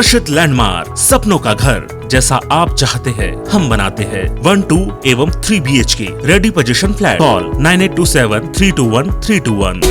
हर्षित landmark, सपनों का घर जैसा आप चाहते हैं हम बनाते हैं। 1, 2 एवं 3 BHK ready position flat. Call 9827321321।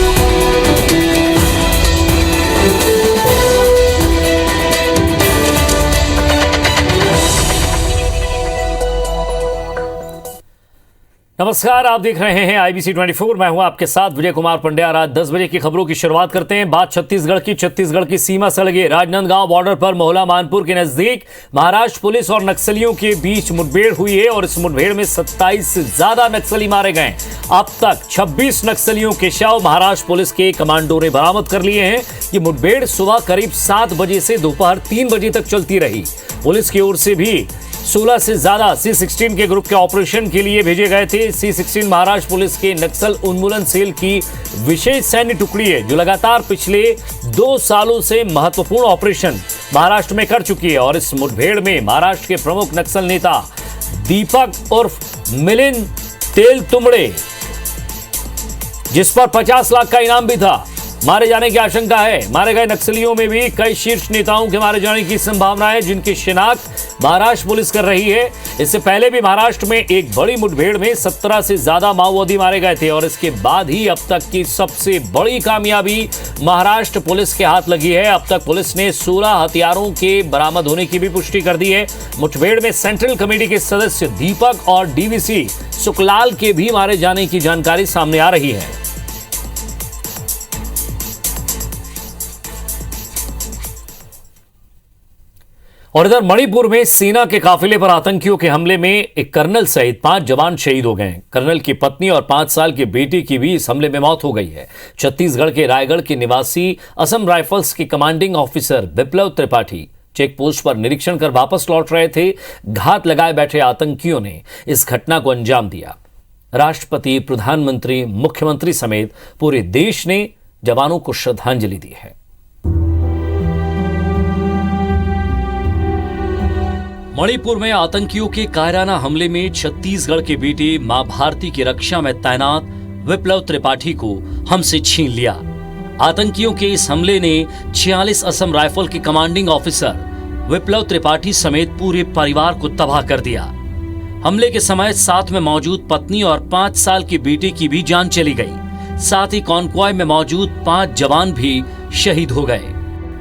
नमस्कार, आप देख रहे हैं IBC 24। मैं हूं आपके साथ विजय कुमार पंड्या। रात 10 बजे की खबरों की शुरुआत करते हैं। बात छत्तीसगढ़ की सीमा से लगे राजनांदगांव बॉर्डर पर मोहला मानपुर के नजदीक महाराष्ट्र पुलिस और नक्सलियों के बीच मुठभेड़ हुई है और इस मुठभेड़ में 27 से ज्यादा नक्सली मारे गए। अब तक 26 नक्सलियों के शव महाराष्ट्र पुलिस के कमांडो ने बरामद कर लिए हैं। ये मुठभेड़ सुबह करीब 7 बजे से दोपहर 3 बजे तक चलती रही। पुलिस की ओर से भी 16 से ज्यादा C-16 के ग्रुप के ऑपरेशन के लिए भेजे गए थे। C-16 महाराष्ट्र पुलिस के नक्सल उन्मूलन सेल की विशेष सैन्य टुकड़ी है जो लगातार पिछले 2 सालों से महत्वपूर्ण ऑपरेशन महाराष्ट्र में कर चुकी है और इस मुठभेड़ में महाराष्ट्र के प्रमुख नक्सल नेता दीपक उर्फ मिलिंद तेलतुंबड़े, जिस पर 50 लाख का इनाम भी था, मारे जाने की आशंका है। मारे गए नक्सलियों में भी कई शीर्ष नेताओं के मारे जाने की संभावना है जिनकी शिनाख्त महाराष्ट्र पुलिस कर रही है। इससे पहले भी महाराष्ट्र में एक बड़ी मुठभेड़ में 17 से ज्यादा माओवादी मारे गए थे और इसके बाद ही अब तक की सबसे बड़ी कामयाबी महाराष्ट्र पुलिस के हाथ लगी है। अब तक पुलिस ने 16 हथियारों के बरामद होने की भी पुष्टि कर दी है। मुठभेड़ में सेंट्रल कमेटी के सदस्य दीपक और DVC सुकलाल के भी मारे जाने की जानकारी सामने आ रही है। और इधर मणिपुर में सेना के काफिले पर आतंकियों के हमले में एक कर्नल सहित 5 जवान शहीद हो गए। कर्नल की पत्नी और 5 साल के बेटे की भी इस हमले में मौत हो गई है। छत्तीसगढ़ के रायगढ़ के निवासी असम राइफल्स के कमांडिंग ऑफिसर विप्लव त्रिपाठी चेक पोस्ट पर निरीक्षण कर वापस लौट रहे थे। घात लगाए बैठे आतंकियों ने इस घटना को अंजाम दिया। राष्ट्रपति, प्रधानमंत्री, मुख्यमंत्री समेत पूरे देश ने जवानों को श्रद्धांजलि दी है। मणिपुर में आतंकियों के कायराना हमले में छत्तीसगढ़ के बेटे मां भारती की रक्षा में तैनात विप्लव त्रिपाठी को हमसे छीन लिया। आतंकियों के इस हमले ने 46 असम राइफल के कमांडिंग ऑफिसर विप्लव त्रिपाठी समेत पूरे परिवार को तबाह कर दिया। हमले के समय साथ में मौजूद पत्नी और 5 साल के बेटे की भी जान चली गई। साथ ही कॉन्वॉय में मौजूद 5 जवान भी शहीद हो गए।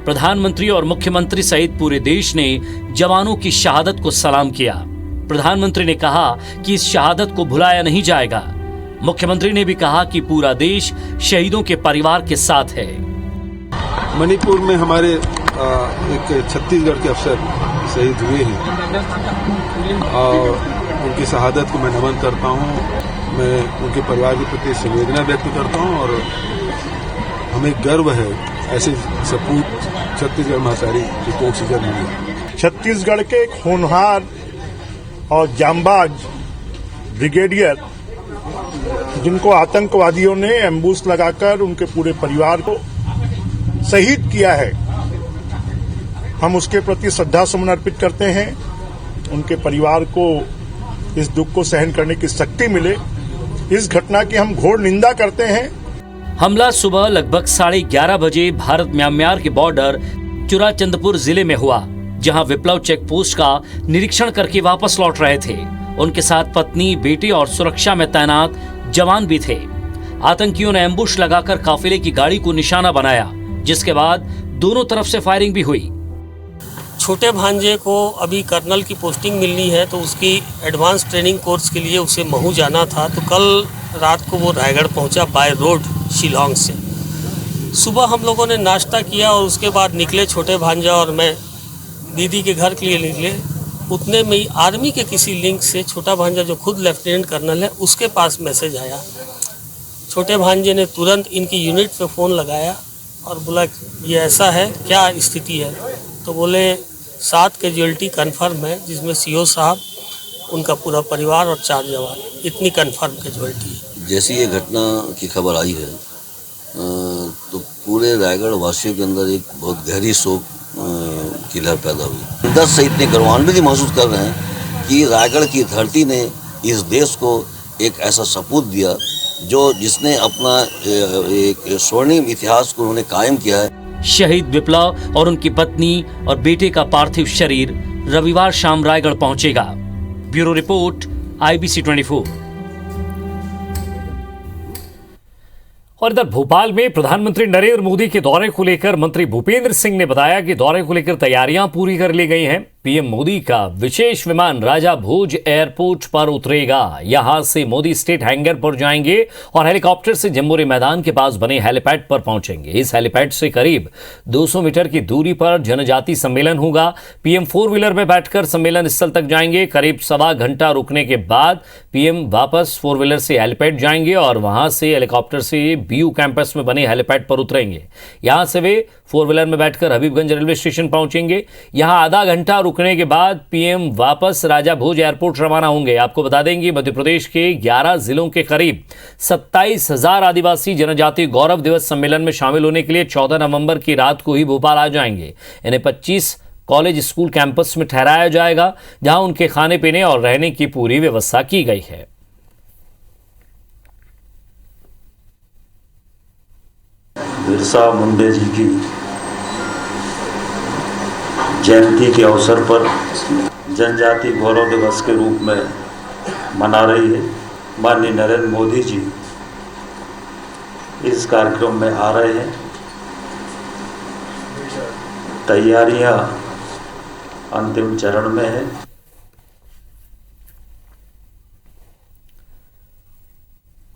प्रधानमंत्री और मुख्यमंत्री सहित पूरे देश ने जवानों की शहादत को सलाम किया। प्रधानमंत्री ने कहा कि इस शहादत को भुलाया नहीं जाएगा। मुख्यमंत्री ने भी कहा कि पूरा देश शहीदों के परिवार के साथ है। मणिपुर में हमारे एक छत्तीसगढ़ के अफसर शहीद हुए हैं और उनकी शहादत को मैं नमन करता हूं। मैं उनके परिवार के प्रति संवेदना व्यक्त करता हूं और हमें गर्व है ऐसे सपूत छत्तीसगढ़ महासारी रिपोर्ट से जब मिली। छत्तीसगढ़ के एक होनहार और जांबाज ब्रिगेडियर जिनको आतंकवादियों ने एम्बुश लगाकर उनके पूरे परिवार को शहीद किया है, हम उसके प्रति श्रद्धा सुमन अर्पित करते हैं। उनके परिवार को इस दुख को सहन करने की शक्ति मिले, इस घटना की हम घोर निंदा करते हैं। हमला सुबह लगभग 11:30 बजे भारत म्यांमार के बॉर्डर चुराचंदपुर जिले में हुआ, जहां विप्लव चेक पोस्ट का निरीक्षण करके वापस लौट रहे थे। उनके साथ पत्नी, बेटे और सुरक्षा में तैनात जवान भी थे। आतंकियों ने एम्बुश लगाकर काफिले की गाड़ी को निशाना बनाया, जिसके बाद दोनों तरफ से फायरिंग भी हुई। छोटे भांजे को अभी कर्नल की पोस्टिंग मिलनी है तो उसकी एडवांस ट्रेनिंग कोर्स के लिए उसे महू जाना था, तो कल रात को वो रायगढ़ पहुंचा बाय रोड शिलांग से। सुबह हम लोगों ने नाश्ता किया और उसके बाद निकले, छोटे भांजा और मैं दीदी के घर के लिए निकले। उतने में ही आर्मी के किसी लिंक से छोटा भांजा जो खुद लेफ्टिनेंट कर्नल है उसके पास मैसेज आया। छोटे भांजे ने तुरंत इनकी यूनिट पे फ़ोन लगाया और बोला ये ऐसा है, क्या स्थिति है? तो बोले 7 कैजुअल्टी कन्फर्म है, जिसमें CO साहब, उनका पूरा परिवार और 4 जवान, इतनी कन्फर्म कैजुअल्टी है। जैसी ये घटना की खबर आई है तो पूरे रायगढ़ वासियों के अंदर एक बहुत गहरी शोक की लहर पैदा हुई। दर्द से इतने गर्वान्वित महसूस कर रहे हैं कि रायगढ़ की धरती ने इस देश को एक ऐसा सपूत दिया जिसने अपना एक स्वर्णिम इतिहास को उन्होंने कायम किया है। शहीद विप्लव और उनकी पत्नी और बेटे का पार्थिव शरीर रविवार शाम रायगढ़ पहुंचेगा। Bureau report, IBC 24। और इधर भोपाल में प्रधानमंत्री नरेंद्र मोदी के दौरे को लेकर मंत्री भूपेंद्र सिंह ने बताया कि दौरे को लेकर तैयारियां पूरी कर ली गई हैं। पीएम मोदी का विशेष विमान राजा भोज एयरपोर्ट पर उतरेगा। यहां से मोदी स्टेट हैंगर पर जाएंगे और हेलीकॉप्टर से जम्बूरी मैदान के पास बने हेलीपैड पर पहुंचेंगे। इस हेलीपैड से करीब 200 मीटर की दूरी पर जनजाति सम्मेलन होगा। पीएम 4 व्हीलर में बैठकर सम्मेलन स्थल तक जाएंगे। करीब सवा घंटा रुकने के बाद पीएम वापस 4 व्हीलर से हेलीपैड जाएंगे और वहां से हेलीकॉप्टर से BU कैंपस में बने हेलीपैड पर उतरेंगे। यहां से वे 4 व्हीलर में बैठकर हबीबगंज रेलवे स्टेशन पहुंचेंगे। यहां आधा घंटा रुकने के बाद पीएम वापस राजा भोज एयरपोर्ट रवाना होंगे। आपको बता देंगे मध्य प्रदेश के 11 जिलों के करीब 27,000 आदिवासी जनजाति गौरव दिवस सम्मेलन में शामिल होने के लिए 14 नवंबर की रात को ही भोपाल आ जाएंगे। इन्हें 25 कॉलेज स्कूल कैंपस में ठहराया जाएगा, जहां उनके खाने पीने और रहने की पूरी व्यवस्था की गई है। बिरसा मुंडा जी की जयंती के अवसर पर जनजाति गौरव दिवस के रूप में मना रही है। माननीय नरेंद्र मोदी जी इस कार्यक्रम में आ रहे हैं। तैयारियां अंतिम चरण में है।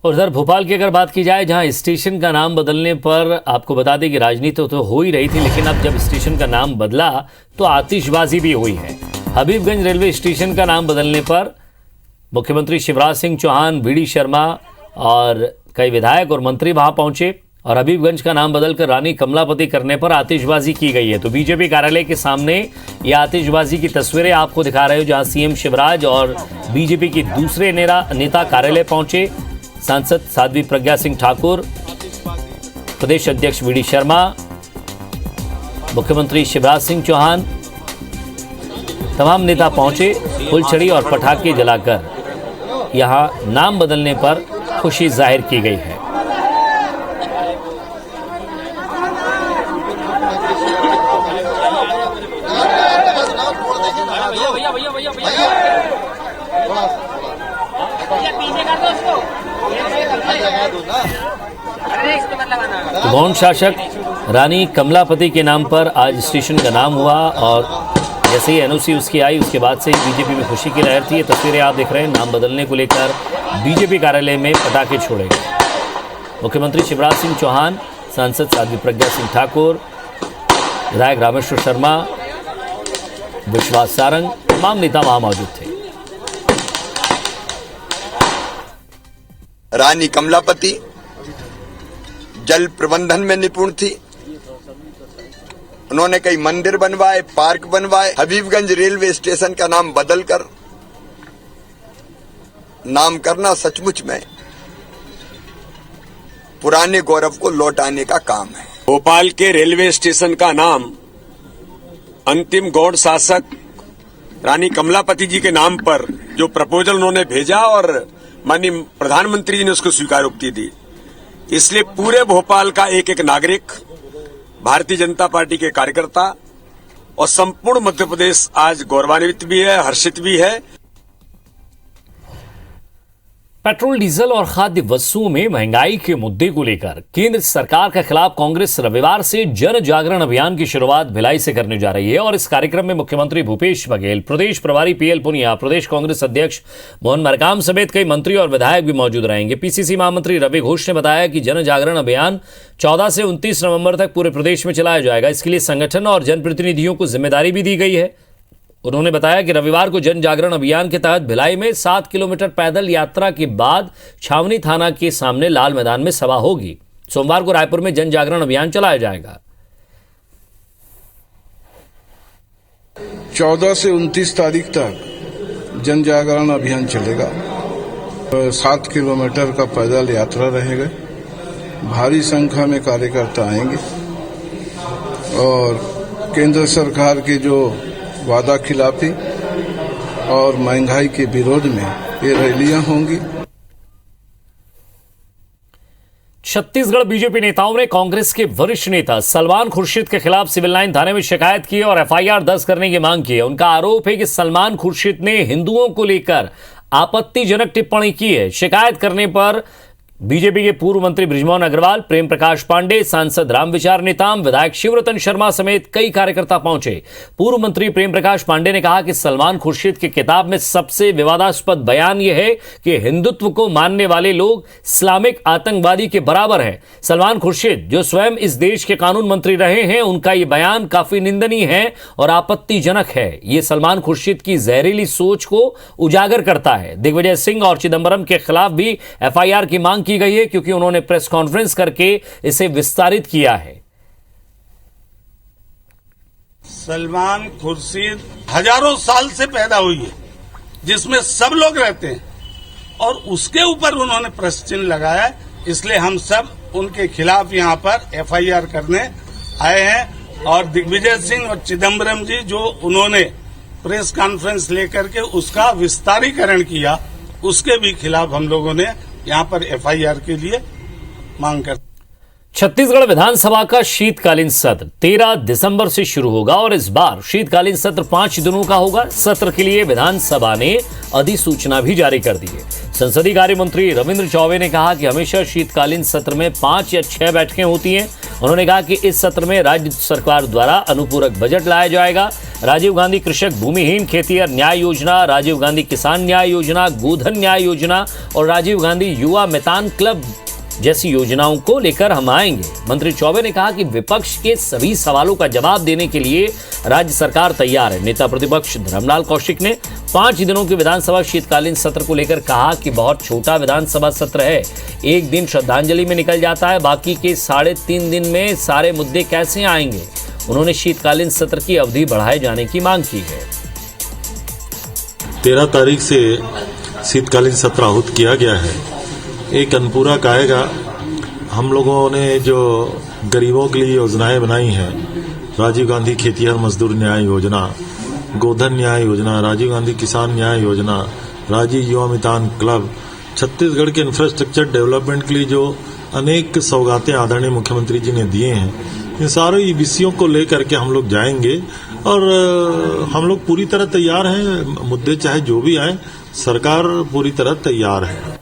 और इधर भोपाल की अगर बात की जाए, जहां स्टेशन का नाम बदलने पर आपको बता दें कि राजनीति तो हो ही रही थी, लेकिन अब जब स्टेशन का नाम बदला तो आतिशबाजी भी हुई है। हबीबगंज रेलवे स्टेशन का नाम बदलने पर मुख्यमंत्री शिवराज सिंह चौहान, VD शर्मा और कई विधायक और मंत्री वहां पहुंचे और हबीबगंज का नाम बदलकर रानी कमलापति करने पर आतिशबाजी की गई है। तो बीजेपी कार्यालय के सामने ये आतिशबाजी की तस्वीरें आपको दिखा रहे हो, जहां CM शिवराज और बीजेपी के दूसरे नेता कार्यालय पहुंचे। सांसद साध्वी प्रज्ञा सिंह ठाकुर, प्रदेश अध्यक्ष VD शर्मा, मुख्यमंत्री शिवराज सिंह चौहान, तमाम नेता पहुंचे। फुलझड़ी और पटाखे जलाकर यहां नाम बदलने पर खुशी जाहिर की गई है। गौंड शासक रानी कमलापति के नाम पर आज स्टेशन का नाम हुआ और जैसे ही NOC उसकी आई, उसके बाद से ही बीजेपी में खुशी की लहर थी। ये तस्वीरें आप देख रहे हैं। नाम बदलने को लेकर बीजेपी कार्यालय में पटाखे छोड़े गए। मुख्यमंत्री शिवराज सिंह चौहान, सांसद साध्वी प्रज्ञा सिंह ठाकुर, विधायक रामेश्वर शर्मा, विश्वास सारंग, तमाम नेता वहां मौजूद थे। रानी कमलापति जल प्रबंधन में निपुण थी। उन्होंने कई मंदिर बनवाए, पार्क बनवाए। हबीबगंज रेलवे स्टेशन का नाम बदलकर नाम करना सचमुच में पुराने गौरव को लौटाने का काम है। भोपाल के रेलवे स्टेशन का नाम अंतिम गौड़ शासक रानी कमलापति जी के नाम पर जो प्रपोजल उन्होंने भेजा और माननीय प्रधानमंत्री जी ने उसको स्वीकारोक्ति दी, इसलिए पूरे भोपाल का एक एक नागरिक, भारतीय जनता पार्टी के कार्यकर्ता और संपूर्ण मध्य प्रदेश आज गौरवान्वित भी है, हर्षित भी है। पेट्रोल, डीजल और खाद्य वस्तुओं में महंगाई के मुद्दे को लेकर केंद्र सरकार के खिलाफ कांग्रेस रविवार से जन जागरण अभियान की शुरुआत भिलाई से करने जा रही है और इस कार्यक्रम में मुख्यमंत्री भूपेश बघेल, प्रदेश प्रभारी PL पुनिया, प्रदेश कांग्रेस अध्यक्ष मोहन मरकाम समेत कई मंत्री और विधायक भी मौजूद रहेंगे। PCC महामंत्री रवि घोष ने बताया कि जन जागरण अभियान 14 से 29 नवंबर तक पूरे प्रदेश में चलाया जाएगा। इसके लिए संगठन और जनप्रतिनिधियों को जिम्मेदारी भी दी गई है। उन्होंने बताया कि रविवार को जन जागरण अभियान के तहत भिलाई में 7 किलोमीटर पैदल यात्रा के बाद छावनी थाना के सामने लाल मैदान में सभा होगी। सोमवार को रायपुर में जन जागरण अभियान चलाया जाएगा। 14 से 29 तारीख तक जन जागरण अभियान चलेगा। 7 किलोमीटर का पैदल यात्रा रहेगा। भारी संख्या में कार्यकर्ता आएंगे और केंद्र सरकार की जो वादा खिलाफी और महंगाई के विरोध में ये रैलियां होंगी। छत्तीसगढ़ बीजेपी नेताओं ने कांग्रेस के वरिष्ठ नेता सलमान खुर्शीद के खिलाफ सिविल लाइन थाने में शिकायत की और एफआईआर दर्ज करने की मांग की है। उनका आरोप है कि सलमान खुर्शीद ने हिंदुओं को लेकर आपत्तिजनक टिप्पणी की है। शिकायत करने पर बीजेपी के पूर्व मंत्री बृजमोहन अग्रवाल, प्रेम प्रकाश पांडे, सांसद रामविचार नेताम, विधायक शिवरतन शर्मा समेत कई कार्यकर्ता पहुंचे। पूर्व मंत्री प्रेम प्रकाश पांडे ने कहा कि सलमान खुर्शीद की किताब में सबसे विवादास्पद बयान यह है कि हिंदुत्व को मानने वाले लोग इस्लामिक आतंकवादी के बराबर हैं। सलमान खुर्शीद, जो स्वयं इस देश के कानून मंत्री रहे हैं, उनका यह बयान काफी निंदनीय है और आपत्तिजनक है। यह सलमान खुर्शीद की जहरीली सोच को उजागर करता है। दिग्विजय सिंह और चिदंबरम के खिलाफ भी एफआईआर की मांग की गई है, क्योंकि उन्होंने प्रेस कॉन्फ्रेंस करके इसे विस्तारित किया है। सलमान खुर्शीद हजारों साल से पैदा हुई है, जिसमें सब लोग रहते हैं, और उसके ऊपर उन्होंने प्रश्न चिन्ह लगाया। इसलिए हम सब उनके खिलाफ यहां पर एफआईआर करने आए हैं। और दिग्विजय सिंह और चिदंबरम जी, जो उन्होंने प्रेस कॉन्फ्रेंस लेकर के उसका विस्तारीकरण किया, उसके भी खिलाफ हम लोगों ने यहां पर एफआईआर के लिए मांग कर। छत्तीसगढ़ विधानसभा का शीतकालीन सत्र 13 दिसंबर से शुरू होगा और इस बार शीतकालीन सत्र 5 दिनों का होगा। सत्र के लिए विधानसभा ने अधिसूचना भी जारी कर दी है। संसदीय कार्य मंत्री रविंद्र चौबे ने कहा कि हमेशा शीतकालीन सत्र में 5 या 6 बैठकें होती हैं। उन्होंने कहा कि इस सत्र में राज्य सरकार द्वारा अनुपूरक बजट लाया जाएगा। राजीव गांधी कृषक भूमिहीन खेतिहर न्याय योजना, राजीव गांधी किसान न्याय योजना, गोधन न्याय योजना और राजीव गांधी युवा मैदान क्लब जैसी योजनाओं को लेकर हम आएंगे। मंत्री चौबे ने कहा कि विपक्ष के सभी सवालों का जवाब देने के लिए राज्य सरकार तैयार है। नेता प्रतिपक्ष धर्मलाल कौशिक ने 5 दिनों के विधानसभा शीतकालीन सत्र को लेकर कहा कि बहुत छोटा विधानसभा सत्र है। एक दिन श्रद्धांजलि में निकल जाता है, बाकी के 3.5 दिन में सारे मुद्दे कैसे आएंगे। उन्होंने शीतकालीन सत्र की अवधि बढ़ाए जाने की मांग की है। 13 तारीख से शीतकालीन सत्र आहूत किया गया है। एक अनुपूरक आएगा। हम लोगों ने जो गरीबों के लिए योजनाएं बनाई हैं, राजीव गांधी खेतिहर मजदूर न्याय योजना, गोधन न्याय योजना, राजीव गांधी किसान न्याय योजना, राजीव युवा मितान क्लब, छत्तीसगढ़ के इंफ्रास्ट्रक्चर डेवलपमेंट के लिए जो अनेक सौगातें आदरणीय मुख्यमंत्री जी ने दिए हैं, इन सारे विषयों को लेकर के हम लोग जाएंगे और हम लोग पूरी तरह तैयार हैं। मुद्दे चाहे जो भी आए, सरकार पूरी तरह तैयार है।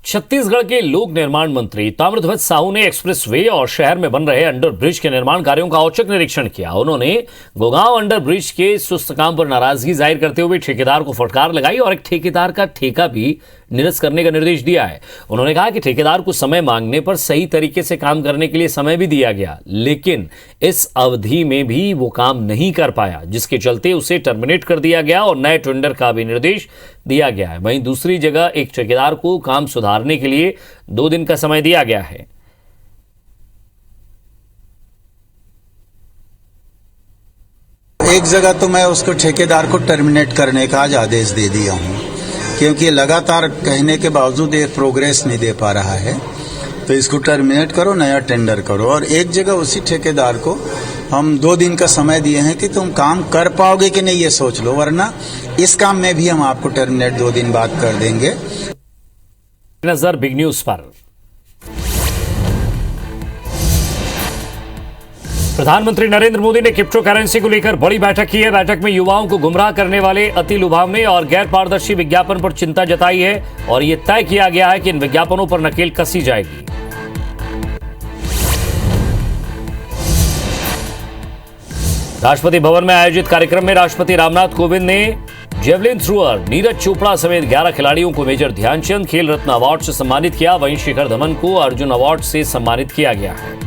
छत्तीसगढ़ के लोक निर्माण मंत्री ताम्रध्वज साहू ने एक्सप्रेस वे और शहर में बन रहे अंडर ब्रिज के निर्माण कार्यों का औचक निरीक्षण किया। उन्होंने गोगांव अंडर ब्रिज के सुस्त काम पर नाराजगी जाहिर करते हुए ठेकेदार को फटकार लगाई और एक ठेकेदार का ठेका भी निरस्त करने का निर्देश दिया है। उन्होंने कहा कि ठेकेदार को समय मांगने पर सही तरीके से काम करने के लिए समय भी दिया गया, लेकिन इस अवधि में भी वो काम नहीं कर पाया, जिसके चलते उसे टर्मिनेट कर दिया गया और नए टेंडर का भी निर्देश दिया गया है। वहीं दूसरी जगह एक ठेकेदार को काम सुधारने के लिए 2 दिन का समय दिया गया है। एक जगह तो मैं उसको ठेकेदार को टर्मिनेट करने का आज आदेश दे दिया हूं, क्योंकि लगातार कहने के बावजूद ये प्रोग्रेस नहीं दे पा रहा है। तो इसको टर्मिनेट करो, नया टेंडर करो। और एक जगह उसी ठेकेदार को हम 2 दिन का समय दिए हैं कि तुम काम कर पाओगे कि नहीं, ये सोच लो, वरना इस काम में भी हम आपको टर्मिनेट 2 दिन बाद कर देंगे। नजर बिग न्यूज पर। प्रधानमंत्री नरेंद्र मोदी ने क्रिप्टो करेंसी को लेकर बड़ी बैठक की है। बैठक में युवाओं को गुमराह करने वाले अति लुभावने और गैर पारदर्शी विज्ञापन पर चिंता जताई है और यह तय किया गया है कि इन विज्ञापनों पर नकेल कसी जाएगी। राष्ट्रपति भवन में आयोजित कार्यक्रम में राष्ट्रपति रामनाथ कोविंद ने जेवलिन थ्रोअर नीरज चोपड़ा समेत 11 खिलाड़ियों को मेजर ध्यानचंद खेल रत्न अवार्ड से सम्मानित किया। वहीं शिखर धवन को अर्जुन अवार्ड से सम्मानित किया गया है।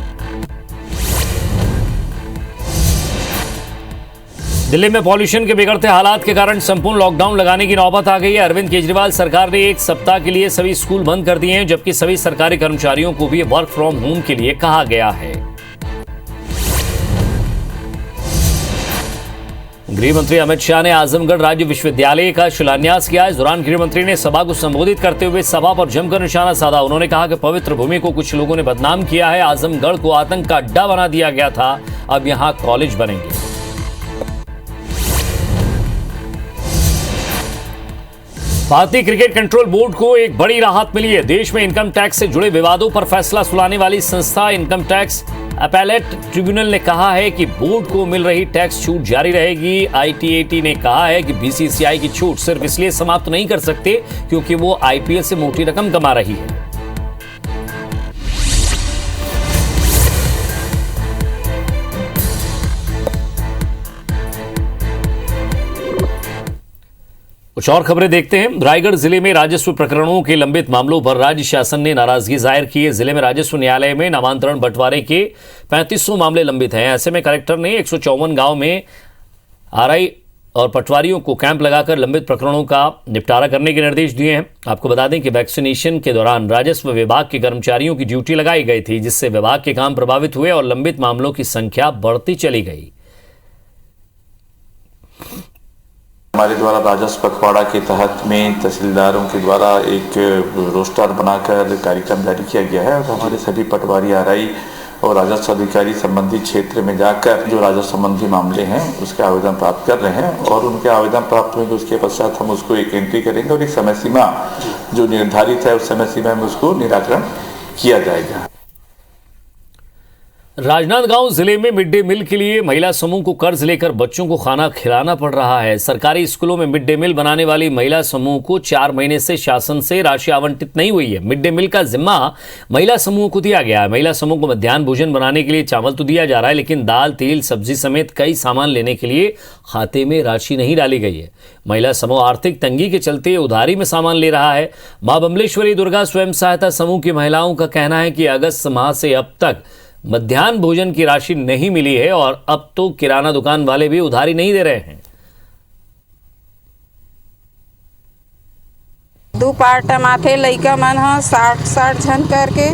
दिल्ली में पॉल्यूशन के बिगड़ते हालात के कारण संपूर्ण लॉकडाउन लगाने की नौबत आ गई है। अरविंद केजरीवाल सरकार ने 1 सप्ताह के लिए सभी स्कूल बंद कर दिए हैं, जबकि सभी सरकारी कर्मचारियों को भी वर्क फ्रॉम होम के लिए कहा गया है। गृह मंत्री अमित शाह ने आजमगढ़ राज्य विश्वविद्यालय का शिलान्यास किया। इस दौरान गृह मंत्री ने सभा को संबोधित करते हुए सभा पर जमकर निशाना साधा। उन्होंने कहा कि पवित्र भूमि को कुछ लोगों ने बदनाम किया है। आजमगढ़ को आतंक का अड्डा बना दिया गया था, अब यहां कॉलेज बनेंगे। भारतीय क्रिकेट कंट्रोल बोर्ड को एक बड़ी राहत मिली है। देश में इनकम टैक्स से जुड़े विवादों पर फैसला सुनाने वाली संस्था इनकम टैक्स अपैलेट ट्रिब्यूनल ने कहा है कि बोर्ड को मिल रही टैक्स छूट जारी रहेगी। ITAT ने कहा है कि BCCI की छूट सिर्फ इसलिए समाप्त नहीं कर सकते क्योंकि वो IPL से मोटी रकम कमा रही है। कुछ और खबरें देखते हैं। रायगढ़ जिले में राजस्व प्रकरणों के लंबित मामलों पर राज्य शासन ने नाराजगी जाहिर की है। जिले में राजस्व न्यायालय में नामांतरण बंटवारे के 3500 मामले लंबित हैं। ऐसे में कलेक्टर ने 154 गांव में RI और पटवारियों को कैंप लगाकर लंबित प्रकरणों का निपटारा करने के निर्देश दिए हैं। आपको बता दें कि वैक्सीनेशन के दौरान राजस्व विभाग के कर्मचारियों की ड्यूटी लगाई गई थी, जिससे विभाग के काम प्रभावित हुए और लंबित मामलों की संख्या बढ़ती चली गई। हमारे द्वारा राजस्व पखवाड़ा के तहत में तहसीलदारों के द्वारा एक रोस्टर बनाकर कार्यक्रम जारी किया गया है और हमारे सभी पटवारी RI और राजस्व अधिकारी संबंधित क्षेत्र में जाकर जो राजस्व संबंधी मामले हैं उसके आवेदन प्राप्त कर रहे हैं और उनके आवेदन प्राप्त होंगे उसके पश्चात हम उसको एक एंट्री करेंगे और एक समय सीमा जो निर्धारित है उस समय सीमा में उसको निराकरण किया जाएगा। राजनांदगांव जिले में मिड डे मील के लिए महिला समूह को कर्ज लेकर बच्चों को खाना खिलाना पड़ रहा है। सरकारी स्कूलों में मिड डे मील बनाने वाली महिला समूह को 4 महीने से शासन से राशि आवंटित नहीं हुई है। मिड डे मील का जिम्मा महिला समूह को दिया गया है। महिला समूह को मध्याह्न भोजन बनाने के लिए चावल तो दिया जा रहा है, लेकिन दाल, तेल, सब्जी समेत कई सामान लेने के लिए खाते में राशि नहीं डाली गई है। महिला समूह आर्थिक तंगी के चलते उधारी में सामान ले रहा है। मां बमलेश्वरी दुर्गा स्वयं सहायता समूह की महिलाओं का कहना है कि अगस्त माह से अब तक मध्याह्न भोजन की राशि नहीं मिली है और अब तो किराना दुकान वाले भी उधारी नहीं दे रहे हैं। 2 पार्ट टमाटे लइका मन ह 60 झन करके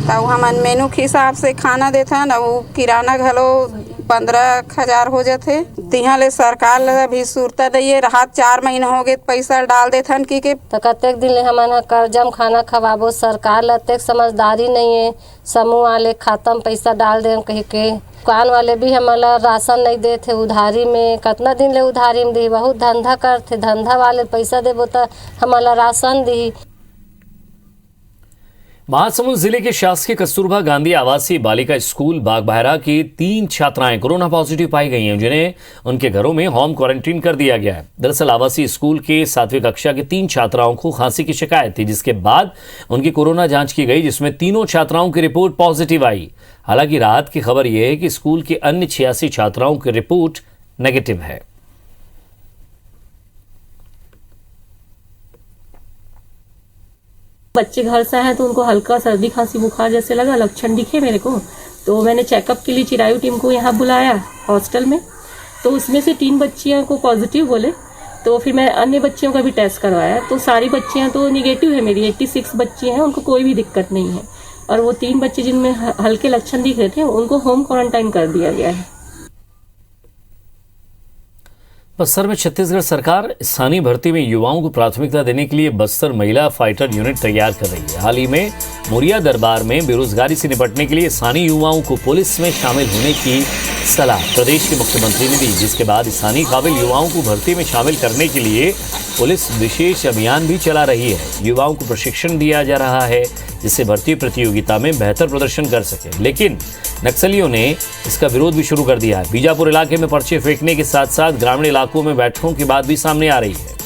तो हमन मेनू के हिसाब से खाना देथन और किराना घलो 15,000 हो जाते। तिहा ले सरकार ले भी सुरता दइए राहत 4 महीना हो गए पैसा डाल देथन की के तो कतेक दिन ले हमन कर्जम खाना खवाबो। सरकार ल तक समझदारी नहीं है। समूह वाले खाता में पैसा डाल दे कह के दुकान वाले भी हमारा राशन नहीं देते उधारी में। कितना दिन ले उधारी में दी। बहुत धंधा करते, धंधा वाले पैसा देबो तो हमारा राशन दी। महासमुंद जिले के शासकीय कस्तूरबा गांधी आवासीय बालिका स्कूल बागबाहरा की 3 छात्राएं कोरोना पॉजिटिव पाई गई हैं, जिन्हें उनके घरों में होम क्वारंटीन कर दिया गया है। दरअसल आवासीय स्कूल के 7वीं कक्षा की 3 छात्राओं को खांसी की शिकायत थी, जिसके बाद उनकी कोरोना जांच की गई, जिसमें तीनों छात्राओं की रिपोर्ट पॉजिटिव आई। हालांकि राहत की खबर यह है कि स्कूल की अन्य 86 छात्राओं की रिपोर्ट नेगेटिव है। बच्चे घर से आए तो उनको हल्का सर्दी खांसी बुखार जैसे लगा, लक्षण दिखे मेरे को, तो मैंने चेकअप के लिए चिरायु टीम को यहाँ बुलाया हॉस्टल में। तो उसमें से 3 बच्चियों को पॉजिटिव बोले, तो फिर मैं अन्य बच्चियों का भी टेस्ट करवाया तो सारी बच्चियाँ तो निगेटिव है। मेरी 86 बच्ची हैं, उनको कोई भी दिक्कत नहीं है। और वो 3 बच्चे जिनमें हल्के लक्षण दिख रहे थे उनको होम क्वारंटाइन कर दिया गया है। बस्तर में छत्तीसगढ़ सरकार स्थानीय भर्ती में युवाओं को प्राथमिकता देने के लिए बस्तर महिला फाइटर यूनिट तैयार कर रही है। हाल ही में मोरिया दरबार में बेरोजगारी से निपटने के लिए स्थानीय युवाओं को पुलिस में शामिल होने की सलाह प्रदेश के मुख्यमंत्री ने दी, जिसके बाद स्थानीय काबिल युवाओं को भर्ती में शामिल करने के लिए पुलिस विशेष अभियान भी चला रही है। युवाओं को प्रशिक्षण दिया जा रहा है जिससे भर्ती प्रतियोगिता में बेहतर प्रदर्शन कर सके, लेकिन नक्सलियों ने इसका विरोध भी शुरू कर दिया है। बीजापुर इलाके में पर्चे फेंकने के साथ साथ ग्रामीण इलाकों में बैठकों की बात भी सामने आ रही है।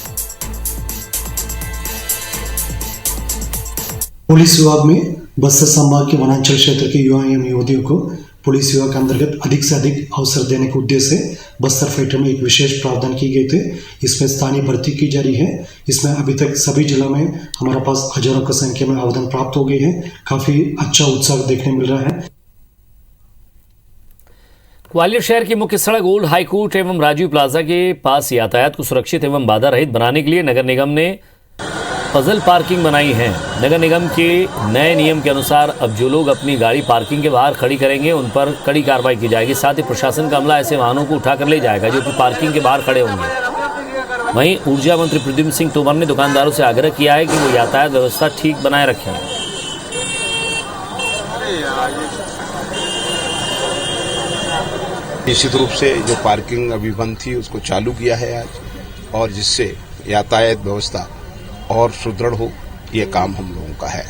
पुलिस विभाग में बस्तर संभाग के वनांचल क्षेत्र के युवा एवं युवतियों को पुलिस विभाग के अंतर्गत अधिक से अधिक अवसर देने के उद्देश्य से बस्तर फाइटर में एक विशेष प्रावधान की गए थे। इसमें स्थानीय भर्ती की जा रही है। इसमें अभी तक सभी जिलों में हमारे पास हजारों की संख्या में आवेदन प्राप्त हो गए हैं। काफी अच्छा उत्साह देखने मिल रहा है। ग्वालियर शहर की मुख्य सड़क ओल्ड हाई कोर्ट एवं राजीव प्लाजा के पास यातायात को सुरक्षित एवं बाधा रहित बनाने के लिए नगर निगम ने पजल पार्किंग बनाई है। नगर निगम के नए नियम के अनुसार अब जो लोग अपनी गाड़ी पार्किंग के बाहर खड़ी करेंगे उन पर कड़ी कार्रवाई की जाएगी। साथ ही प्रशासन का अमला ऐसे वाहनों को उठाकर ले जाएगा जो कि पार्किंग के बाहर खड़े होंगे। वहीं ऊर्जा मंत्री प्रद्युम्न सिंह तोमर ने दुकानदारों से आग्रह किया है कि वो यातायात व्यवस्था ठीक बनाए रखें। निश्चित रूप से जो पार्किंग अभी बंद थी उसको चालू किया है आज, और जिससे यातायात व्यवस्था और सुदृढ़ हो, ये काम हम लोगों का है।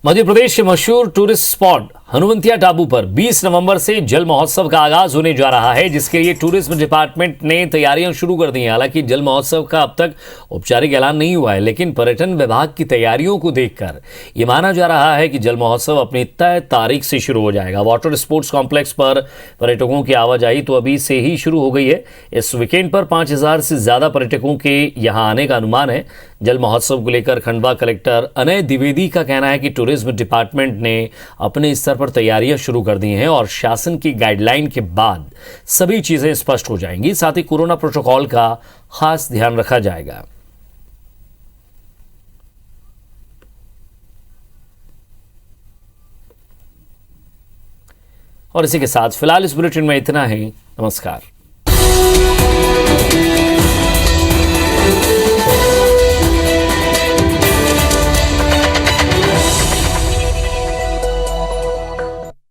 मध्य प्रदेश के मशहूर टूरिस्ट स्पॉट हनुवंतिया टापू पर 20 नवंबर से जल महोत्सव का आगाज होने जा रहा है, जिसके लिए टूरिज्म डिपार्टमेंट ने तैयारियां शुरू कर दी हैं। हालांकि जल महोत्सव का अब तक औपचारिक ऐलान नहीं हुआ है, लेकिन पर्यटन विभाग की तैयारियों को देखकर यह माना जा रहा है कि जल महोत्सव अपनी तय तारीख से शुरू हो जाएगा। वाटर स्पोर्ट्स कॉम्प्लेक्स पर पर्यटकों की आवाजाही तो अभी से ही शुरू हो गई है। इस वीकेंड पर 5000 से ज्यादा पर्यटकों के यहां आने का अनुमान है। जल महोत्सव को लेकर खंडवा कलेक्टर अनय द्विवेदी का कहना है कि टूरिज्म डिपार्टमेंट ने अपने स्तर पर तैयारियां शुरू कर दी हैं और शासन की गाइडलाइन के बाद सभी चीजें स्पष्ट हो जाएंगी। साथ ही कोरोना प्रोटोकॉल का खास ध्यान रखा जाएगा। और इसी के साथ फिलहाल इस बुलेटिन में इतना ही। नमस्कार।